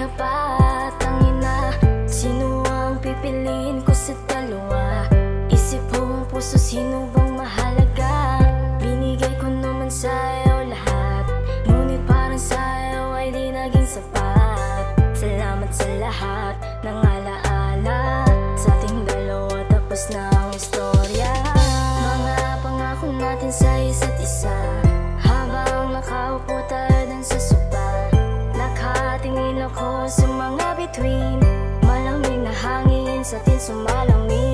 tapat ang ina. Sino ang pipiliin ko sa dalawa? Isip buong puso, sino bang mahalaga? Binigay ko naman sa'yo lahat, ngunit parang sa'yo ay di naging sapat. Salamat sa lahat ng alaala, sa ating dalawa tapos na ang istorya. Mga pangako natin sa isa't isa, habang nakaupo tayo dun sa sopa. Nakatingin ako sa mga bituin, malamig na hangin sa atin sumalamig.